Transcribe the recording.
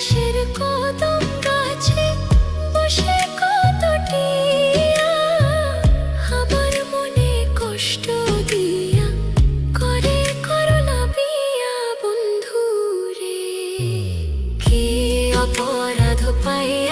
পাশের কদম গাছে বসে কতটিয়া আমার মনে কষ্ট দিয়া করে করলা বিয়া বন্ধু রে। কি অপরাধ পাইয়া